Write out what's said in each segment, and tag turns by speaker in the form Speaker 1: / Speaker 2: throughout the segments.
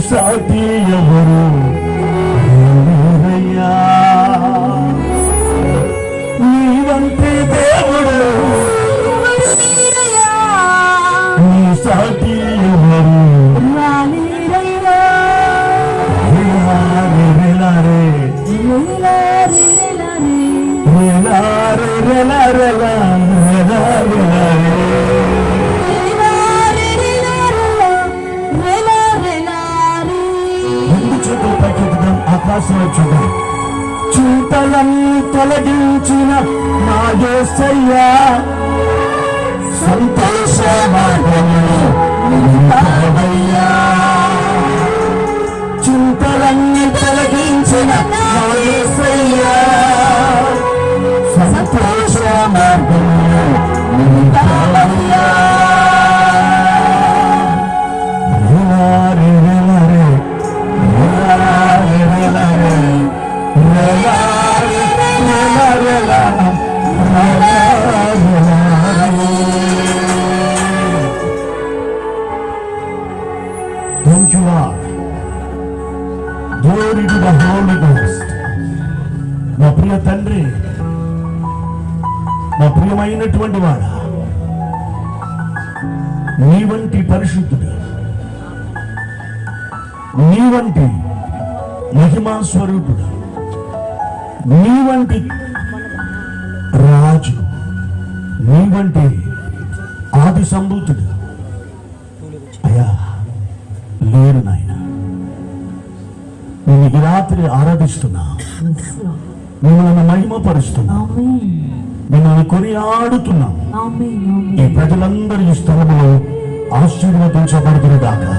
Speaker 1: సాటి ఎవరు నీవంటే దేవుడు నీ సాటి ఎవరు ఆకాశంలో చూద్దాం. చింతలను తొలగించిన నా యేసయ్యా సంతోష మార్గములో నిలిపావయ్యా. చింతలన్నీ తొలగించిన నా యేసయ్యా సంతోష మార్గములో నిలిపావయ్యా. Thank you, Lord. Glory to the Holy Ghost. నా ప్రియ తండ్రి, నా ప్రియమైనటువంటి వాడా, నీ వంటి పరిశుద్ధుడు, నీ వంటి మహిమా స్వరూపుడు, నీ వంటి రాజు, నీ వంటి ఆది సంభూతుడు అయ్యా లేరు నాయన. నేను ఈ రాత్రి ఆరాధిస్తున్నా, మిమ్మల్ని మహిమపరుస్తున్నా, మిమ్మల్ని కొనియాడుతున్నా. ఈ ప్రజలందరూ ఈ స్థలంలో ఆశీర్వదించబడుతున్న దాకా,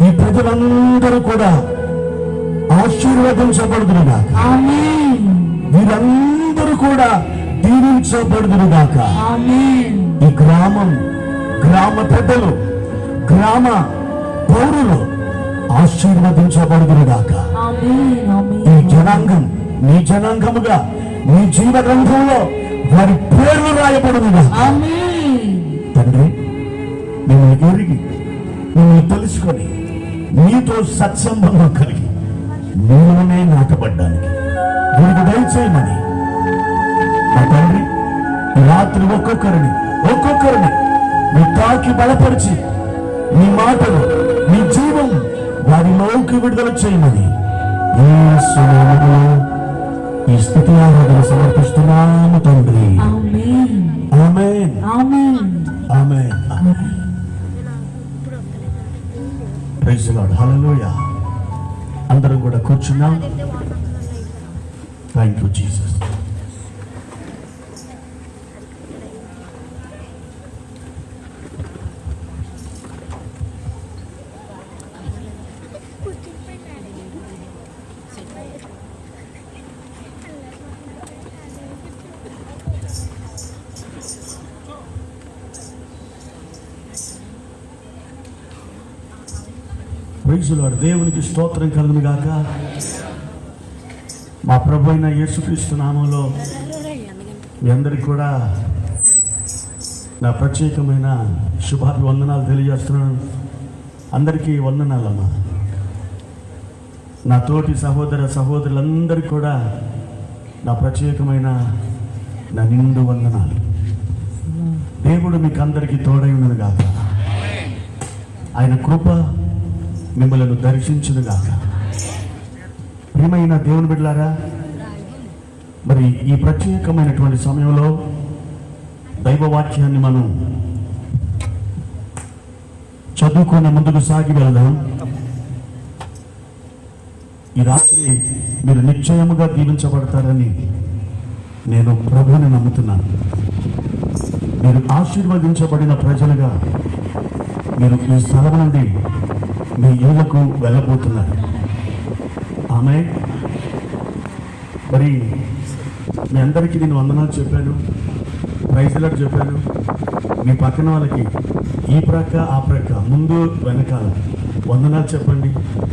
Speaker 1: ఈ ప్రజలందరూ కూడా ఆశీర్వదించబడుతున్న దాకా, వీరందరూ కూడా దీవించబడుతున్న దాకా, ఈ గ్రామం, గ్రామ పెద్దలు, గ్రామ పౌరులు ఆశీర్వదించబడుతున్న దాకా, ఈ జనాంగం నీ జనాంగముగా నీ జీవ గ్రంథంలో వారి పేర్లు రాయబడునుగా. తండ్రి, మిమ్మల్ని ఎరిగి, మిమ్మల్ని తెలుసుకొని, నీతో సత్సంబంధం కలిగి నీలోనే నాటబడ్డానికి వీరికి దయచేయమని నా తండ్రి ఈ రాత్రి ఒక్కొక్కరిని నీ తాకి బలపరిచి నీ మాటలు, నీ జీవం వారిలోకి విడుదల చేయమని యేసు నామములో ఈ స్తుతి ఆరాధన సమర్పిస్తున్నాము తండ్రి. Amen, amen. Praise the lord, hallelujah. అందరం కూడా కూర్చున్నాం. Thank you Jesus. Praise the lord. దేవునికి స్తోత్రం కలుగును గాక. మా ప్రభు అయిన యేసుక్రీస్తు నామంలో మీ అందరికి కూడా నా ప్రత్యేకమైన శుభాభివందనాలు తెలియజేస్తున్నాను. అందరికీ వందనాలమ్మా. నా తోటి సహోదరులందరికీ కూడా నా ప్రత్యేకమైన నా నిండు వందనాలు. దేవుడు మీకు అందరికీ తోడై ఉన్నది గాక. ఆయన కృప మిమ్మల్ని దర్శించును గాక. ప్రియమైన దేవుని బిడ్డలారా, మరి ఈ ప్రత్యేకమైనటువంటి సమయంలో దైవవాక్యాన్ని మనం చదువుకునే ముందుకు సాగి వెళదాం. ఈ రాత్రి మీరు నిశ్చయముగా దీవించబడతారని నేను ప్రభువుని నమ్ముతున్నాను. మీరు ఆశీర్వదించబడిన ప్రజలుగా మీరు ఈ స్థలం నుండి మీ ఇళ్లకు వెళ్ళబోతున్నారు. ఆమె మరి మీ అందరికీ నేను వందనాలు చెప్పాను, ప్రైజ్ ది లార్డ్ చెప్పాను. మీ పక్కన వాళ్ళకి ఈ ప్రక్క ఆ ప్రక్క ముందు వెనకాల వందనాలు చెప్పండి.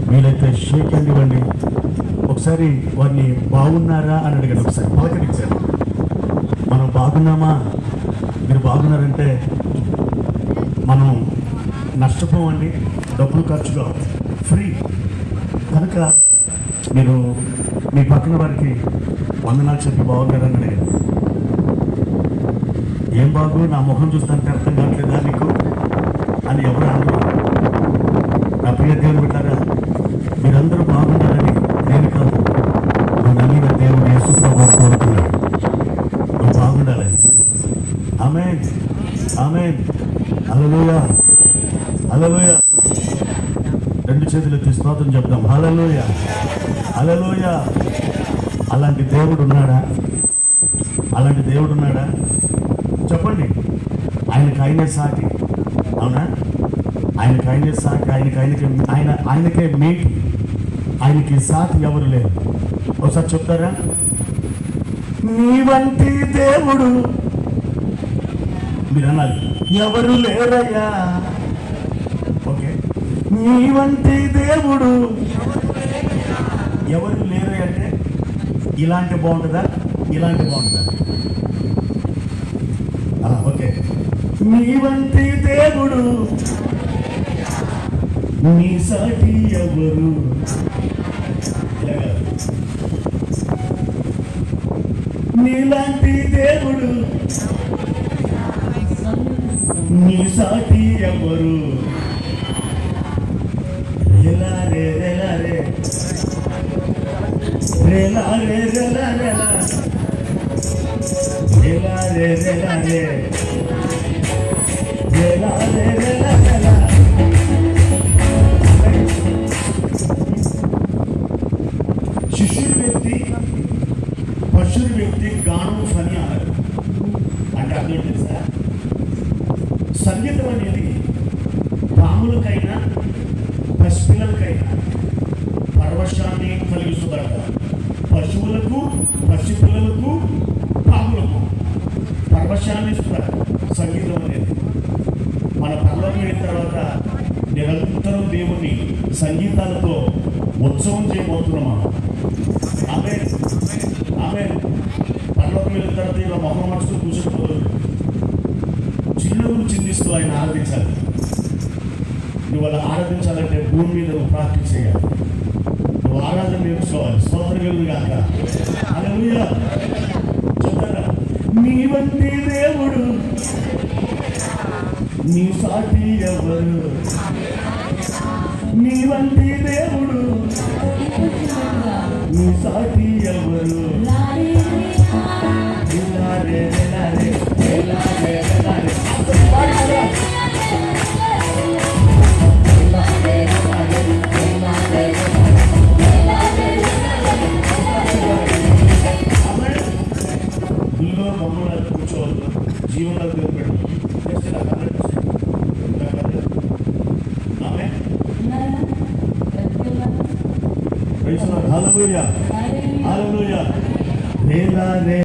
Speaker 1: వీలైతే షేక్ హ్యాండ్ ఇవ్వండి. ఒకసారి వారిని బాగున్నారా అని అడిగాను. ఒకసారి పలకరించాను. మనం బాగున్నామా, మీరు బాగున్నారంటే మనం నష్టపోవండి. డబ్బులు ఖర్చుగా ఫ్రీ. కనుక మీరు మీ పక్కన వారికి వందనాలు చెప్పి బాగున్నారని అడిగారు. ఏం బాగు, నా ముఖం చూస్తానికి అర్థం కావట్లేదా నీకు అని ఎవరు అందరూ. నా ప్రియ దేవుని బిడ్డారా, మీరందరూ బాగుండాలని నేను కాదు, నువ్వు నమ్మిన దేవుడు యేసు ప్రభువు కోరుతున్నాడు నువ్వు బాగుండాలని. ఆమేన్, ఆమేన్, హల్లెలూయా, హల్లెలూయా. రెండు చేతులు ఎత్తి స్తోత్రం చెప్తాం. హల్లెలూయా, హల్లెలూయా. అలాంటి దేవుడు ఉన్నాడా? అలాంటి దేవుడు ఉన్నాడా? చెప్పండి. ఆయనకే సాటి, అవునా? ఆయనకే సాటి, ఆయనకే మీటి, ఆయనకి సాటి ఎవరు లేరు. ఒకసారి చెప్తారా? నీ వంటి దేవుడు, మీరు అనాలి, ఎవరు లేరయ్యా. ఓకే, నీ వంటి దేవుడు ఎవరు లేరు అంటే ఇలాంటి బాగుంటుందా, ఇలాంటి బాగుంటుందా? ఓకే, నీ వంటి దేవుడు, నీ సాటి ఎవరు, నీలాంటి దేవుడు, నీ సాటి ఎవరు. రెలారే రెలారే రెలారే రెలారే రెలారే రెలారే రెలారే రెలారే. శిష్యుడి వ్యక్తి, పశువుడి వ్యక్తి గానం ఫని అన్నారు. అంటే అర్థం తెలుసా? సంగీతం అనేది రాములకైనా పసిపిల్లలకైనా పరవశాన్ని కలిగిస్తుందట. పశువులకు, పసిపిల్లలకు, పాములకు పరవశాన్ని ఇస్తారు సంగీతం అనేది. మన పరలోకం అయిన తర్వాత నిరంతరం దేవుని సంగీతాలతో ఉత్సవం చేయబోతున్నాం. ఆమె ఆమె పరలోకం వెళ్ళిన తర్వాత ఇలా మొహం మనుషులు కూర్చుంటున్నారు. చిరునవ్వులు చిందిస్తూ ఆయన ఆరాధించాలి. నువ్వు అలా ఆరాధించాలంటే భూమి మీద నువ్వు ప్రాక్టీస్ చేయాలి. నువ్వు ఆరాధన నేర్చుకోవాలి. స్తోత్రం కలుగును గాక. హల్లెలూయా. చెప్తారా? నీ వంటి దేవుడు, నీ సాటి ఎవరు, నీ వంటి దేవుడు, నీ సాటి ఎవరు. రెలారే రెలారే రెలారే రెలారే. నీలో బొమ్మలు కూర్చోవద్దు, జీవనాలు పెట్టు. హల్లెలూయా, హల్లెలూయా.